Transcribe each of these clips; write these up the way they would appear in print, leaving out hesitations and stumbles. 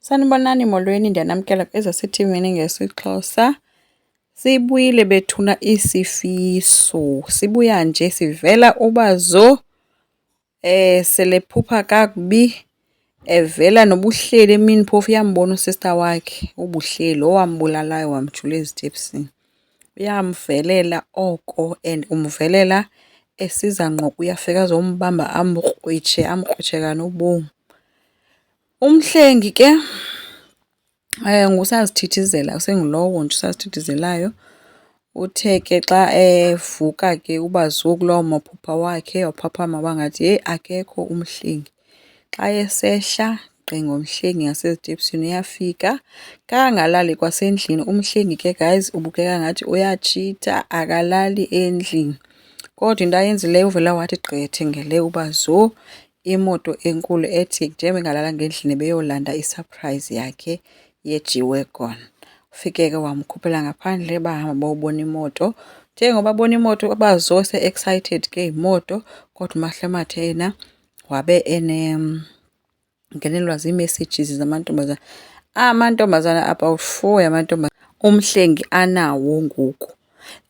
Sanibonani molweni, ndiyanamkela ezasithivini ngesiXhosa. Sibuyile bethuna Isifiso. Sibuya nje sivela ubazo. Selephupha kakubi. Evela nobuhleli emini phofu uyambona usister wakhe ubuhleli owambulalayo wamjula ezitepsini. Uyamvelela oko and umvelela esiza ngqo uyafika azombamba amkrwitshe kanobomi. Umhlengi ke ngusazithithizela usengulowo nje usazithithizelayo. Uthe ke xa evuka ke ubazo kulowo maphupha wakhe waphaphama wangathi akekho umhlengi. Xa esehla ngomhlengi ngasezitepsini uyafika kangalali kwasendlini. Umhlengi ke guys ubukeka ngathi uyatshita akalali endlini. Kodwa into ayenzileyo uvela wathi gqithe ngele ubazo imoto enkulu ethi njengoba engalalanga endlini beyolanda isurprise yakhe ye-G-Wagon. Ufike ke wamkhuphela ngaphandle bahamba bawubona imoto. Njengoba babona imoto bazo se-excited ke imoto, kodwa uMahle Mathe yena wabe ngenelwa zii-messages zamantombazana. Amantombazana about 4 yamantombazana umhlengi anawo ngoku.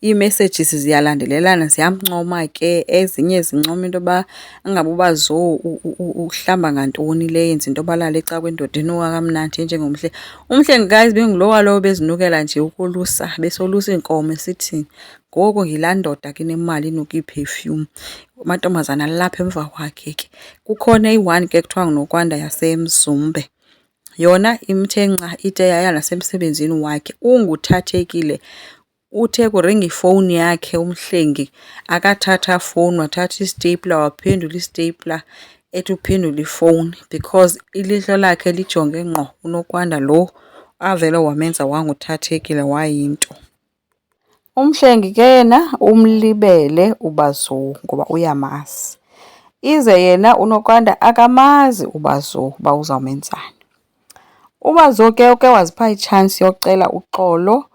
Ii-messages ziyalandelelana ziyamncoma ke, ezinye zincoma into yoba angabe ubazo uhlamba ngantoni le yenza into balala eca kwendoda enuka kamnandi njengomhlengi. Umhlengi guys bengulo kalowo bezinukela nje ukolusa, besolusa iinkomo esithi ngoku yilaa ndoda ke nemali inuka ii-perfume. Amantombazana lapha emva kwakhe ke. Kukhona eyi-1 ke kuthiwa nguNokwanda yaseMzumbe. Yona imthe nca ide yaya nasemsebenzini wakhe. Unguthathekile. Uthe kuringa ifowuni yakhe umhlengi akathatha fowuni, wathatha istapler waphendula istapler ethi uphendula ifowuni because ilihlo lakhe lijonge ngqo uNokwanda lo avele wamenza wanguthathekile wayinto. Umhlengi ke yena umlibele ubazo ngoba uyamazi. Ize yena uNokwanda akamazi ubazo uba uzawumenzani. Ubazo ke uke wazipha itshance yocela uxolo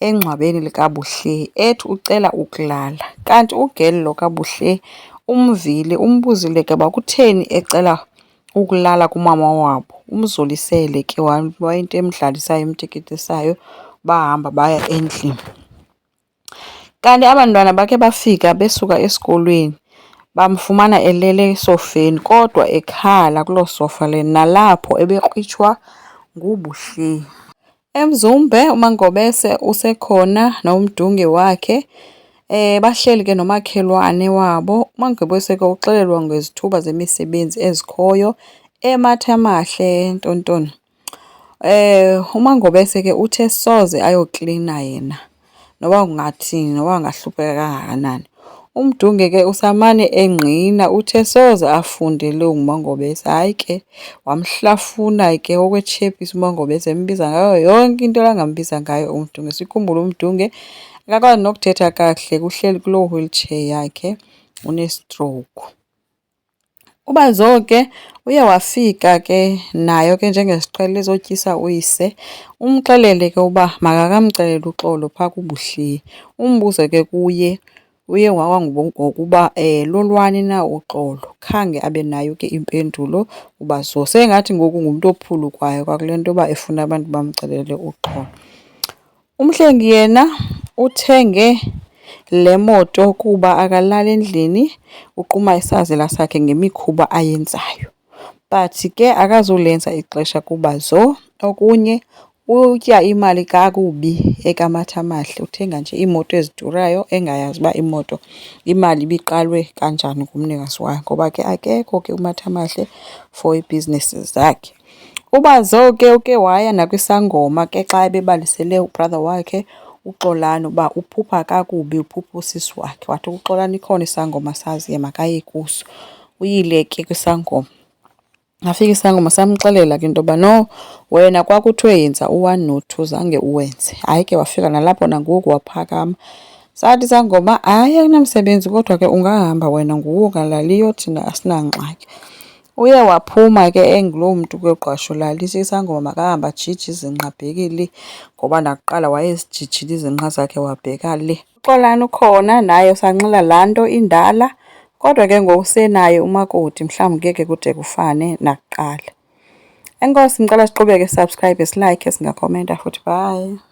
engcwabeni likaBuhle ethi ucela ukulala. Kanti ugeli lo kaBuhle umvile umbuzile ke bakutheni ecela ukulala kumama wabo. Umzolisele ke wayinto emdlalisayo emteketisayo bahamba baya endlini. Kanti abantwana bakhe bafika besuka esikolweni bamfumana elele esofeni kodwa ekhala kuloo sofa le nalapho ebekrwitshwa nguBuhle. eMzumbe uMangobese usekhona nomdunge wakhe. Bahleli ke nomakhelwane wabo. uMangobese ke uxelelwa ngezithuba zemisebenzi ezikhoyo eMathamahle Ntontoni. uMangobese ke uthe soze ayoklina yena noba kungathini noba ngahlupheka kangakanani. Umdunge ke usamane engqina uthe soze afundele nguMangobese. Hayi ke wamhlafuna ke okwetshepisi uMangobese embiza ngayo yonke into angambiza ngayo umdunge. Sikhumbule umdunge akakwazi nokuthetha kakuhle, kuhleli kuloo wheelchair yakhe, une-stroke. Ubazo ke uye wafika ke nayo ke njengesiqhelo ezotyisa uyise. Umxelele ke uba makakamcelele uxolo phaa kuBuhle. Umbuze ke kuye uye ngokuba lolwani na uxolo. Khange abe nayo ke impendulo ubazo. Sengathi ngoku ngumntu ophulukwayo kwakule nto yoba efuna abantu bamcelele uxolo. Umhlengi yena uthenge le moto kuba akalali endlini, uquma isazela sakhe ngemikhuba ayenzayo. But ke akazulenza ixesha kubazo. Okunye utya imali kakubi ekaMathamahle. Uthenga nje iimoto ezidurayo engayazi uba imoto imali ibiqalwe kanjani ngumnikazi wayo ngoba ke akekho ke uMathamahle for iibhizinesi zakhe. Ubazo ke uke waya nakwisangoma ke xa ebebalisele ubrother wakhe uXolani uba uphupha kakubi, uphupha usisi wakhe. Wathi uXolani ikhona isangoma saziyo makaye kuso. Uyile ke kwisangoma. Afika isangoma samxelela ke into yoba no, wena kwakuthiwe yenza u-1 no-2 zange uwenze. Hayi ke wafika nalapho nangoku waphakama. Sathi isangoma hayi akunamsebenzi kodwa ke ungahamba wena nguwe ungalaliyo thina asinangxaki. Uye waphuma ke enguloo mntu kwegqwasho lalisa isangoma makahamba ajije izinqa abheke le ngoba nakuqala wayezijijile izinqa zakhe wabheka le. uXolani ukhona naye usanxila laa nto indala kodwa ke ngoku senaye umakoti mhlawumbi ngeke kude kufane nakuqala. Enkosi ngicela siqhubeke, subscribe, silike, singakhomenta futhi bye.